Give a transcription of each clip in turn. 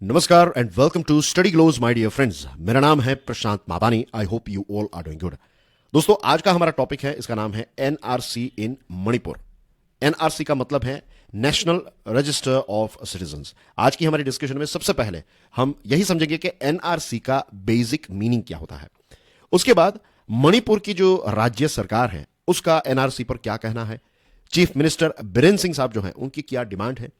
नमस्कार and welcome to study glows my dear friends. मेरा नाम है Prashant Mabani. I hope you all are doing good. दोस्तों, आज का हमारा टॉपिक है, इसका नाम है एनआरसी इन मणिपुर। एनआरसी का मतलब है नेशनल रजिस्टर ऑफ सिटीजन्स। आज की हमारी डिस्कशन में सबसे पहले हम यही समझेंगे कि एनआरसी का बेसिक मीनिंग क्या होता है। उसके बाद मणिपुर की जो राज्य सरकार है उसका एनआरसी पर क्या कहना है, चीफ मिनिस्टर बीरेन सिंह साहब जो हैं उनकी क्या डिमांड है।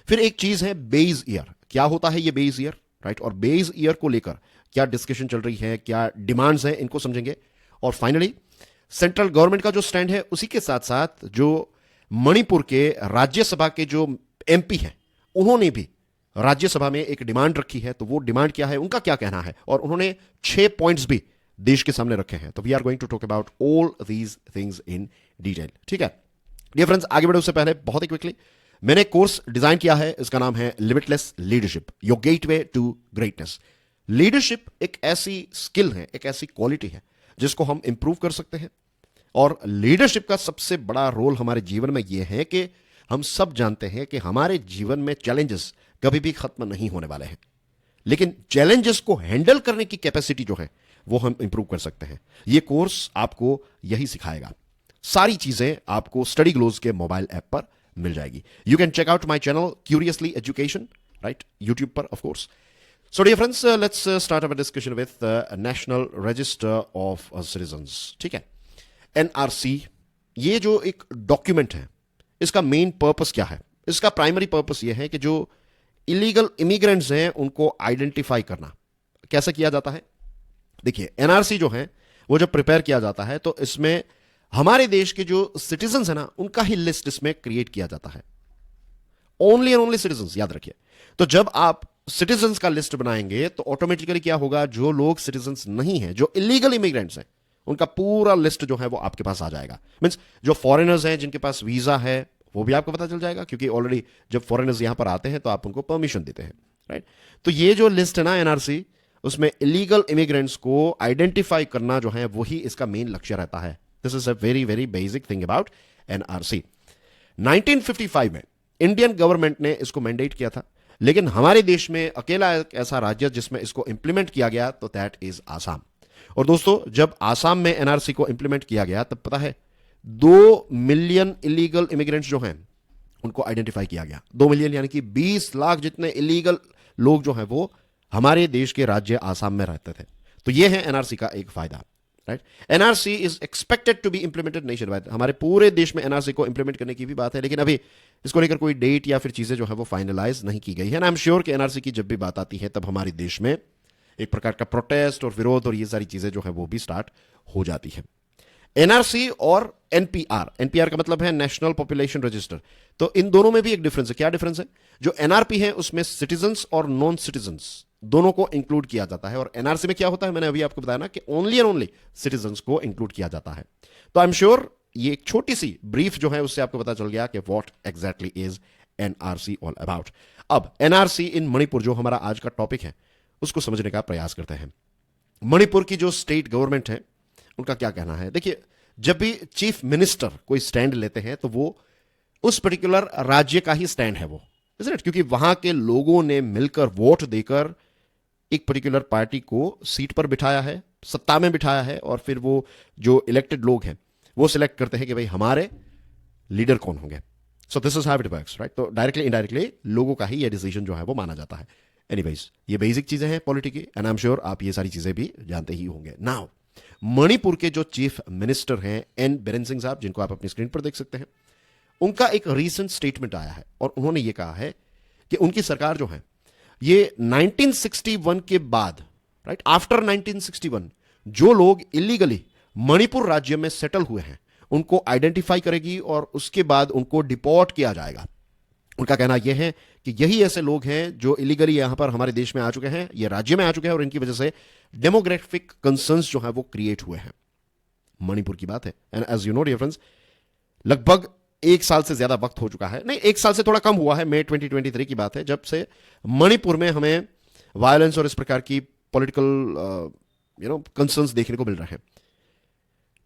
फिर एक चीज है बेस ईयर, क्या होता है ये बेस ईयर, राइट, और बेस ईयर को लेकर क्या डिस्कशन चल रही है, क्या डिमांड्स हैं, इनको समझेंगे। और फाइनली सेंट्रल गवर्नमेंट का जो स्टैंड है उसी के साथ साथ जो मणिपुर के राज्यसभा के जो एमपी हैं उन्होंने भी राज्यसभा में एक डिमांड रखी है, तो वो डिमांड क्या है, उनका क्या कहना है, और उन्होंने 6 पॉइंट्स भी देश के सामने रखे हैं। तो we are going to talk about all these things in detail. ठीक है डियर फ्रेंड्स, आगे बढ़े उससे पहले बहुत ही क्विकली मैंने कोर्स डिजाइन किया है, इसका नाम है limitless leadership, your gateway to greatness. Leadership एक ऐसी स्किल है, एक ऐसी क्वालिटी है जिसको हम इंप्रूव कर सकते हैं। और लीडरशिप का सबसे बड़ा रोल हमारे जीवन में यह है कि हम सब जानते हैं कि हमारे जीवन में चैलेंजेस कभी भी खत्म नहीं होने वाले हैं, लेकिन चैलेंजेस को हैंडल करने की कैपेसिटी जो है वो हम इंप्रूव कर सकते हैं। यह कोर्स आपको यही सिखाएगा। सारी चीजें आपको स्टडी ग्लोज के मोबाइल ऐप पर मिल जाएगी। You can check out my channel curiously education, right, YouTube पर of course. So dear friends, let's start our discussion with national register of citizens. ठीक है, एनआरसी ये जो एक डॉक्यूमेंट है इसका मेन पर्पस क्या है? इसका प्राइमरी पर्पस ये है कि जो इलीगल इमिग्रेंट्स हैं उनको आइडेंटिफाई करना। कैसे किया जाता है? देखिए, एनआरसी जो है वो जब प्रिपेयर किया जाता है तो इसमें हमारे देश के जो सिटीजन्स हैं ना उनका ही लिस्ट इसमें क्रिएट किया जाता है। ओनली एंड ओनली सिटीजन्स, याद रखिए। तो जब आप सिटीजन्स का लिस्ट बनाएंगे तो ऑटोमेटिकली क्या होगा, जो लोग सिटीजन्स नहीं हैं, जो इलीगल इमिग्रेंट्स हैं, उनका पूरा लिस्ट जो है वो आपके पास आ जाएगा। मींस जो फॉरेनर्स हैं जिनके पास वीजा है वो भी आपको पता चल जाएगा, क्योंकि ऑलरेडी जब फॉरेनर्स यहां पर आते हैं तो आप उनको परमिशन देते हैं, राइट। तो ये जो लिस्ट है ना एनआरसी, उसमें इलीगल इमिग्रेंट्स को आइडेंटिफाई करना जो है वही इसका मेन लक्ष्य रहता है। This is a very very basic thing about NRC. 1955 में इंडियन गवर्नमेंट ने इसको मैंडेट किया था, लेकिन हमारे देश में अकेला एक ऐसा राज्य जिसमें इसको इंप्लीमेंट किया गया तो दैट इज आसाम। और दोस्तों, जब आसाम में एनआरसी को इंप्लीमेंट किया गया तब पता है 2 मिलियन इलीगल इमिग्रेंट्स जो हैं उनको आइडेंटिफाई किया गया। 2 मिलियन यानी कि 20 लाख जितने इलीगल लोग जो हैं वो हमारे देश के राज्य आसाम में रहते थे। तो ये है एनआरसी का एक फायदा, right. NRC is expected to be implemented nationwide. हमारे पूरे देश में एनआरसी को इंप्लीमेंट करने की भी बात है, लेकिन अभी इसको लेकर कोई डेट या फिर चीजें जो है वो फाइनलाइज नहीं की गई है। आई एम श्योर कि एनआरसी की जब भी बात आती है तब हमारे देश में एक प्रकार का प्रोटेस्ट और विरोध और ये सारी चीजें जो है वो भी स्टार्ट हो जाती है। एनआरसी और एनपीआर, एनपीआर का मतलब है नेशनल पॉपुलेशन रजिस्टर, तो इन दोनों में भी एक डिफरेंस है। क्या डिफरेंस है? जो एनआरपी है उसमें सिटीजन्स और नॉन सिटीजन्स दोनों को इंक्लूड किया जाता है, और एनआरसी में क्या होता है, मैंने अभी आपको बताया ना कि ओनली एंड ओनली सिटीजन्स को इंक्लूड किया जाता है। तो आई एम श्योर ये एक छोटी सी ब्रीफ जो है उससे आपको पता चल गया कि what exactly is NRC all about. अब एनआरसी इन मणिपुर जो हमारा आज का टॉपिक है उसको समझने का प्रयास करते हैं। मणिपुर की जो स्टेट गवर्नमेंट है उनका क्या कहना है? देखिए, जब भी चीफ मिनिस्टर कोई स्टैंड लेते हैं तो वो उस पर्टिकुलर राज्य का ही स्टैंड है वो, इज़न्ट इट? क्योंकि वहां के लोगों ने मिलकर वोट देकर एक पर्टिकुलर पार्टी को सीट पर बिठाया है, सत्ता में बिठाया है, और फिर वो जो इलेक्टेड लोग हैं वो सिलेक्ट करते हैं कि भाई हमारे लीडर कौन होंगे। So this is how it works, right. तो डायरेक्टली इनडायरेक्टली लोगों का ही ये डिसीजन जो है वो माना जाता है। एनीवेज, ये बेसिक चीजें हैं पॉलिटी की, एंड आई एम श्योर आप ये सारी चीजें भी जानते ही होंगे। नाउ मणिपुर के जो चीफ मिनिस्टर हैं एन बीरेन सिंह साहब, जिनको आप अपनी स्क्रीन पर देख सकते हैं, उनका एक रीसेंट स्टेटमेंट आया है और उन्होंने ये कहा है कि उनकी सरकार जो है ये 1961 के बाद, राइट, आफ्टर 1961 जो लोग इलीगली मणिपुर राज्य में सेटल हुए हैं उनको आइडेंटिफाई करेगी और उसके बाद उनको डिपोर्ट किया जाएगा। उनका कहना यह है कि यही ऐसे लोग हैं जो इलीगली यहां पर हमारे देश में आ चुके हैं, ये राज्य में आ चुके हैं, और इनकी वजह से डेमोग्राफिक कंसर्न्स जो है वो क्रिएट हुए हैं। मणिपुर की बात है, and as you know dear friends, लगभग 1 साल से ज्यादा वक्त हो चुका है, नहीं 1 साल से थोड़ा कम हुआ है, मई 2023 की बात है, जब से मणिपुर में हमें वायलेंस और इस प्रकार की पॉलिटिकल कंसर्न्स देखने को मिल रहे हैं।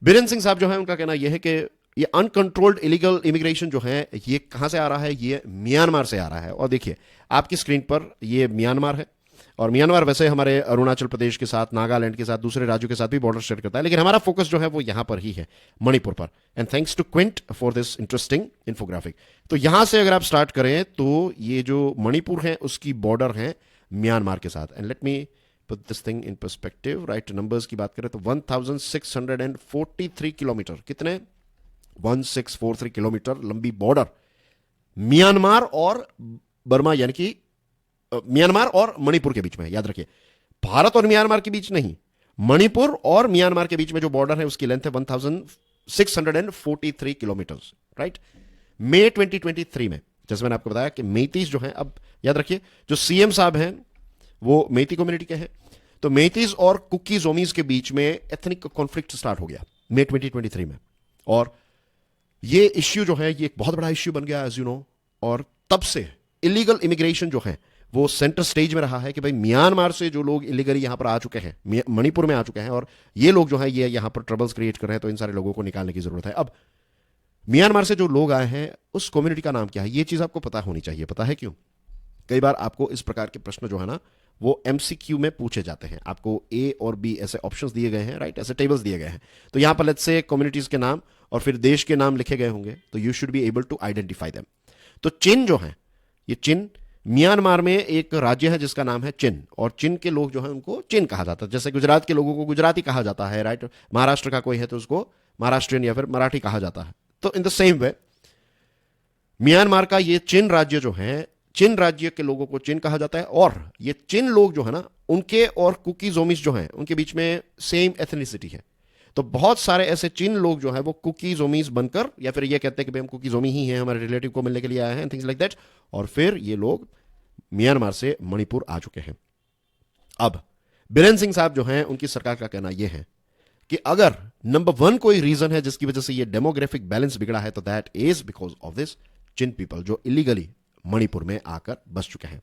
बीरेन सिंह साहब जो है उनका कहना यह है कि ये अनकंट्रोल्ड इलीगल इमिग्रेशन जो है ये कहां से आ रहा है? ये म्यांमार से आ रहा है। और देखिए आपकी स्क्रीन पर ये म्यांमार है, और म्यांमार वैसे हमारे अरुणाचल प्रदेश के साथ, नागालैंड के साथ, दूसरे राज्यों के साथ भी बॉर्डर शेयर करता है, लेकिन हमारा फोकस जो है वो यहां पर ही है, मणिपुर पर। And thanks to Quint for this interesting infographic. तो यहां से अगर आप स्टार्ट करें तो ये जो मणिपुर है उसकी बॉर्डर है म्यांमार के साथ। And let me put this thing in perspective, right? Numbers की बात करें तो 1643 किलोमीटर, कितने? 1643 किलोमीटर लंबी बॉर्डर म्यांमार और बर्मा, यानी कि म्यांमार और मणिपुर के बीच में है। याद रखिए, भारत और म्यांमार के बीच नहीं, मणिपुर और म्यांमार के बीच में जो बॉर्डर है उसकी लेंथ है 1643 किलोमीटर, राइट? मई 2023 में, जैसे मैंने आपको बताया कि मेतीस जो है, अब याद रखिए जो सीएम साहब हैं वो मेती कम्युनिटी के हैं, तो मेतीस और कुकी जोमीज के बीच में एथनिक कॉन्फ्लिक्ट स्टार्ट हो गया मई 2023 में। और ये इश्यू जो है ये एक बहुत बड़ा इश्यू बन गया, एज यू नो। और तब से इलीगल इमिग्रेशन जो है वो सेंटर स्टेज में रहा है कि भाई म्यांमार से जो लोग इलीगली यहां पर आ चुके हैं, मणिपुर में आ चुके हैं, और ये लोग जो है ये यहां पर ट्रबल्स क्रिएट कर रहे हैं, तो इन सारे लोगों को निकालने की जरूरत है। अब म्यांमार से जो लोग आए हैं उस कम्युनिटी का नाम क्या है, ये चीज आपको पता होनी चाहिए। पता है क्यों? कई बार आपको इस प्रकार के प्रश्न जो है ना वो एमसीक्यू में पूछे जाते हैं। आपको ए और बी ऐसे ऑप्शंस दिए गए हैं, राइट? ऐसे टेबल्स दिए गए हैं। तो यहां पर लेट्स से कम्युनिटीज के नाम और फिर देश के नाम लिखे गए होंगे, तो you should be able to identify them. तो चिन जो है, ये चिन म्यांमार में एक राज्य है जिसका नाम है चिन, और चिन के लोग जो है उनको चिन कहा जाता है। जैसे गुजरात के लोगों को गुजराती कहा जाता है, राइट? महाराष्ट्र का कोई है तो उसको महाराष्ट्रियन या फिर मराठी कहा जाता है। तो in the same way Myanmar का ये चिन राज्य जो है, चिन राज्य के लोगों को चिन कहा जाता है। और ये चिन लोग जो है ना, उनके और कुकी जोमिस जो हैं उनके बीच में सेम एथनिसिटी है। तो बहुत सारे ऐसे चिन लोग जो है वो कुकी जोमीज बनकर, या फिर ये कहते हैं कि भाई हम कुकी जोमी ही हैं, हमारे रिलेटिव को मिलने के लिए आए हैं, थिंग्स लाइक दैट। और फिर ये लोग म्यांमार से मणिपुर आ चुके हैं। अब बीरेन सिंह साहब जो हैं उनकी सरकार का कहना यह है कि अगर नंबर 1 कोई रीजन है जिसकी वजह से ये डेमोग्राफिक बैलेंस बिगड़ा है, तो that is because of this chin people जो इलीगली मणिपुर में आकर बस चुके हैं।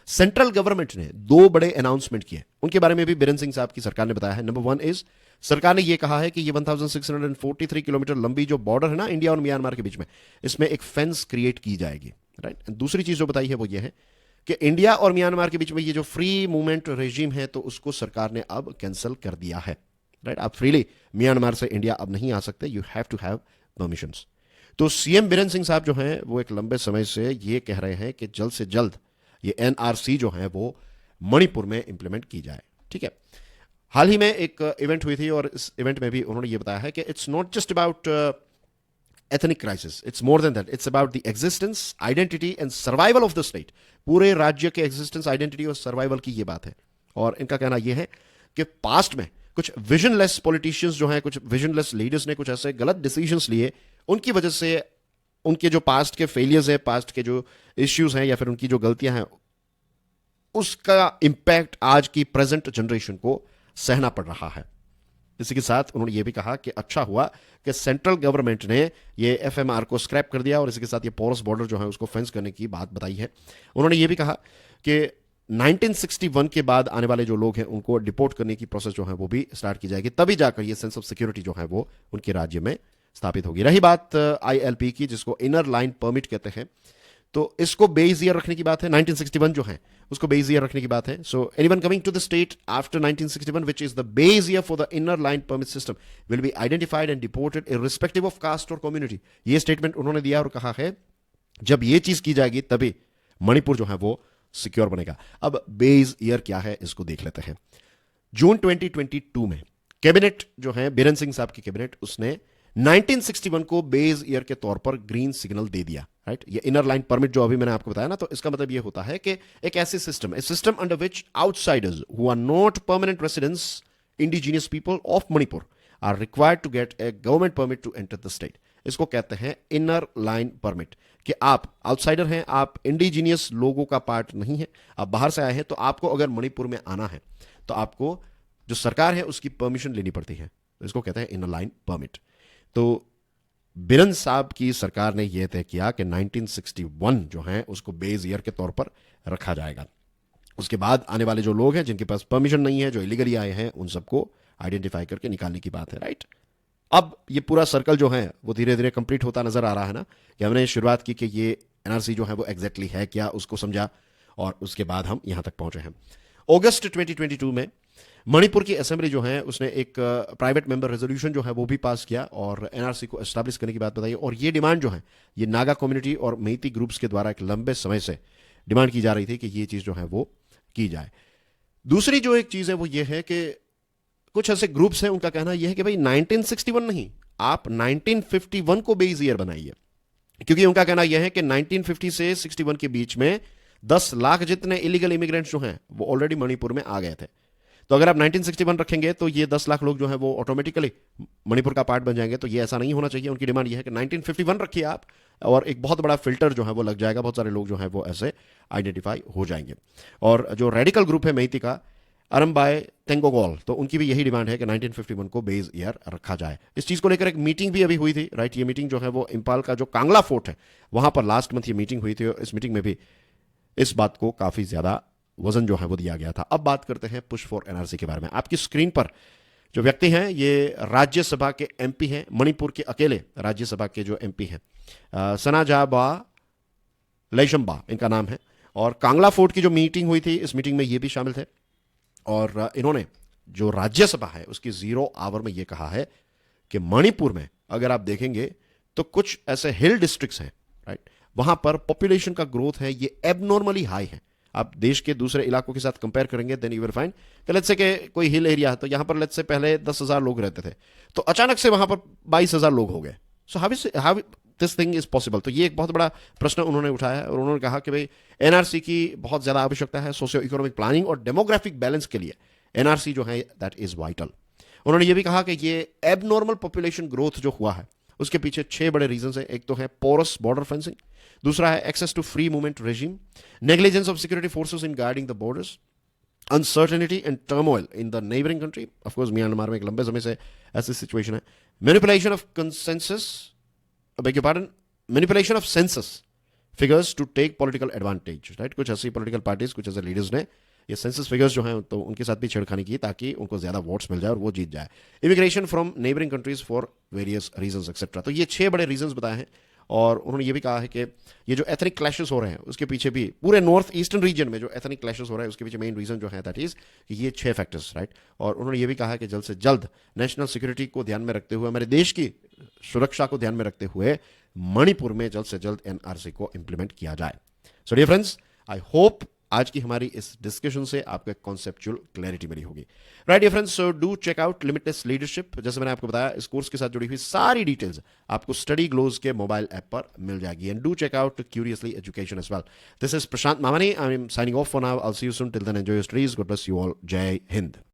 सेंट्रल गवर्नमेंट ने 2 बड़े अनाउंसमेंट किए, उनके बारे में भी बीरेन सिंह साहब की सरकार ने बताया है। नंबर 1 इज, सरकार ने यह कहा है कि ये 1643 किलोमीटर लंबी जो बॉर्डर है ना इंडिया और म्यांमार के बीच में, इसमें एक फेंस क्रिएट की जाएगी, राइट? दूसरी चीज जो बताई है वो ये है कि इंडिया और म्यांमार के बीच में ये जो फ्री मूवमेंट रेजिम है तो उसको सरकार ने अब कैंसिल कर दिया है, राइट? आप फ्रीली म्यांमार से इंडिया अब नहीं आ सकते, you have to have permissions. तो सीएम बीरेन सिंह साहब जो हैं वो एक लंबे समय से ये कह रहे हैं कि जल्द से जल्द ये एनआरसी जो है वो मणिपुर में इंप्लीमेंट की जाए, ठीक है? हाल ही में एक इवेंट हुई थी और इस इवेंट में भी उन्होंने ये बताया है कि it's not just about ethnic crisis, it's more than that, it's about the existence, identity and survival of the state. पूरे राज्य के एग्जिस्टेंस, आइडेंटिटी और सर्वाइवल की ये बात है। और इनका कहना यह है कि पास्ट में कुछ विजनलेस पॉलिटिशियंस जो हैं, कुछ विजनलेस लीडर्स ने कुछ ऐसे गलत डिसीजंस लिए, उनकी वजह से उनके जो पास्ट के फेलियर्स हैं, पास्ट के जो इश्यूज हैं या फिर उनकी जो गलतियां हैं, उसका इंपैक्ट आज की प्रेजेंट जनरेशन को सहना पड़ रहा है। इसी के साथ उन्होंने ये भी कहा कि अच्छा हुआ कि सेंट्रल गवर्नमेंट ने ये एफएमआर को स्क्रैप कर दिया और इसी के साथ ये पोरस बॉर्डर जो है उसको फेंस करने की बात बताई है। उन्होंने ये भी कहा कि 1961 के बाद आने वाले जो लोग हैं उनको डिपोर्ट करने की प्रोसेस जो है वो भी स्टार्ट की जाएगी, तभी जाकर ये सेंस ऑफ सिक्योरिटी जो है वो उनके राज्य में स्थापित होगी। रही बात आईएलपी की, जिसको इनर लाइन परमिट कहते हैं, तो इसको बेस ईयर रखने की बात है। 1961 जो है उसको बेस ईयर रखने की बात है। So anyone coming to the state after 1961 which is the base year for the inner line permit system will be identified and deported irrespective of caste और कम्युनिटी। ये स्टेटमेंट उन्होंने दिया और कहा है जब ये चीज की जाएगी तभी मणिपुर जो है वो सिक्योर बनेगा। अब बेस ईयर क्या है इसको देख लेते हैं। जून 2022 में कैबिनेट जो है, बीरेन सिंह साहब की कैबिनेट, उसने 1961 को बेस ईयर के तौर पर ग्रीन सिग्नल दे दिया, राइट? ये इनर लाइन परमिट जो अभी मैंने आपको बताया ना, तो इसका मतलब ये होता है कि एक ऐसी system, a system under which outsiders who are not permanent residents, indigenous people of Manipur are required to get a government permit to enter the state. इसको कहते हैं इनर लाइन परमिट, कि आप आउटसाइडर हैं, आप इंडिजिनियस लोगों का पार्ट नहीं है, आप बाहर से आए हैं, तो आपको अगर मणिपुर में आना है तो आपको जो सरकार है उसकी परमिशन लेनी पड़ती है। तो इसको कहते हैं इनर लाइन परमिट। तो बीरेन साहब की सरकार ने यह तय किया कि 1961 जो है उसको बेस ईयर के तौर पर रखा जाएगा। उसके बाद आने वाले जो लोग हैं जिनके पास परमिशन नहीं है, जो इलीगली आए हैं, उन सबको आइडेंटिफाई करके निकालने की बात है, राइट? अब ये पूरा सर्कल जो है वो धीरे धीरे कंप्लीट होता नजर आ रहा है ना, कि हमने शुरुआत की कि ये एनआरसी जो है वो एग्जैक्टली है क्या, उसको समझा, और उसके बाद हम यहां तक पहुंचे हैं। अगस्त 2022 में मणिपुर की असेंबली जो है उसने एक प्राइवेट मेंबर रेजोल्यूशन जो है वो भी पास किया और एनआरसी को एस्टैब्लिश करने की बात बताई। और ये डिमांड जो है ये नागा कम्युनिटी और मेइती ग्रुप्स के द्वारा एक लंबे समय से डिमांड की जा रही थी कि ये चीज जो है वो की जाए। दूसरी जो एक चीज है वो ये है कि कुछ ऐसे ग्रुप्स हैं, उनका कहना यह है कि भाई 1961 नहीं, आप 1951 को बेस ईयर बनाइए, क्योंकि उनका कहना यह है कि 1950 से 61 के बीच में 10 लाख जितने इलीगल इमिग्रेंट्स जो हैं वो ऑलरेडी मणिपुर में आ गए थे। तो अगर आप 1961 रखेंगे तो ये 10 लाख लोग जो हैं वो ऑटोमेटिकली मणिपुर का पार्ट बन जाएंगे। तो ये ऐसा नहीं होना चाहिए। उनकी डिमांड ये है कि 1951 रखिए आप, और एक बहुत बड़ा फिल्टर जो है वो लग जाएगा, बहुत सारे लोग जो हैं वो ऐसे आइडेंटिफाई हो जाएंगे। और जो रेडिकल ग्रुप है मेइती का, अरमबाई तेंगोगोल, तो उनकी भी यही डिमांड है कि 1951 को बेस ईयर रखा जाए। इस चीज को लेकर एक मीटिंग भी अभी हुई थी, राइट। ये मीटिंग जो है वो इंपाल का जो कांगला फोर्ट है वहां पर लास्ट मंथ ये मीटिंग हुई थी, और इस मीटिंग में भी इस बात को काफी ज्यादा वजन जो है वो दिया गया था। अब बात करते हैं पुश फॉर एनआरसी के बारे में। आपकी स्क्रीन पर जो व्यक्ति हैं ये राज्यसभा के एमपी हैं, मणिपुर के अकेले राज्यसभा के जो एमपी हैं, सनाजाबा लैशंबा इनका नाम है। और कांगला फोर्ट की जो मीटिंग हुई थी, इस मीटिंग में ये भी शामिल थे। और इन्होंने जो राज्यसभा है उसकी 0 आवर में ये कहा है कि मणिपुर में अगर आप देखेंगे तो कुछ ऐसे हिल डिस्ट्रिक्ट्स हैं, राइट, वहां पर पॉपुलेशन का ग्रोथ है ये एबनॉर्मली हाई है। आप देश के दूसरे इलाकों के साथ कंपेयर करेंगे देन यू विल फाइंड कि लेट्स से कि कोई हिल एरिया है तो यहां पर लेट्स से पहले 10,000 लोग रहते थे, तो अचानक से वहां पर 22,000 लोग हो गए। So how this thing is possible. तो ये एक बहुत बड़ा प्रश्न उन्होंने उठाया है, और उन्होंने कहा कि भाई एनआरसी की बहुत ज्यादा आवश्यकता है सोशियो इकोनॉमिक प्लानिंग और डेमोग्राफिक बैलेंस के लिए। एनआरसी जो है दैट इज वाइटल। उन्होंने ये भी कहा कि ये एबनॉर्मल पॉपुलेशन ग्रोथ जो हुआ है उसके पीछे 6 बड़े रीजन हैं। एक तो है पोरस बॉर्डर फेंसिंग, दूसरा है access to free movement regime, negligence of security forces in guarding the borders, uncertainty and turmoil in the neighbouring country. Of course Myanmar में एक लंबे समय से ऐसी सिचुएशन है। Manipulation of consensus, beg your pardon, manipulation of census figures to take political advantage, right. कुछ ऐसी political parties, कुछ ऐसे लीडर्स ने ये सेंसस फिगर्स जो हैं तो उनके साथ भी छेड़खानी की ताकि उनको ज्यादा वोट्स मिल जाए और वो जीत जाए। Immigration from neighbouring countries for various reasons etcetera. तो ये 6 बड़े रीजंस बताए हैं। और उन्होंने ये भी कहा है कि ये जो एथनिक क्लैशेस हो रहे हैं उसके पीछे भी, पूरे नॉर्थ ईस्टर्न रीजन में जो एथनिक क्लैशेस हो रहे हैं उसके पीछे मेन रीजन जो है दैट इज कि ये 6 फैक्टर्स, राइट। और उन्होंने ये भी कहा है कि जल्द से जल्द नेशनल सिक्योरिटी को ध्यान में रखते हुए, हमारे देश की सुरक्षा को ध्यान में रखते हुए मणिपुर में जल्द से जल्द एनआरसी को इंप्लीमेंट किया जाए। So dear friends, I hope आज की हमारी इस डिस्कशन से आपको एक कॉन्सेप्चुअल क्लैरिटी मिली होगी। Right dear friends, so do check out limitless leadership. जैसे मैंने आपको बताया, इस कोर्स के साथ जुड़ी हुई सारी डिटेल्स आपको स्टडी ग्लोज के मोबाइल ऐप पर मिल जाएगी। And do check out curiously education as well. This is Prashant Mamani, I am signing off for now. I will see you soon. Till then enjoy your studies. God bless you all. जय हिंद।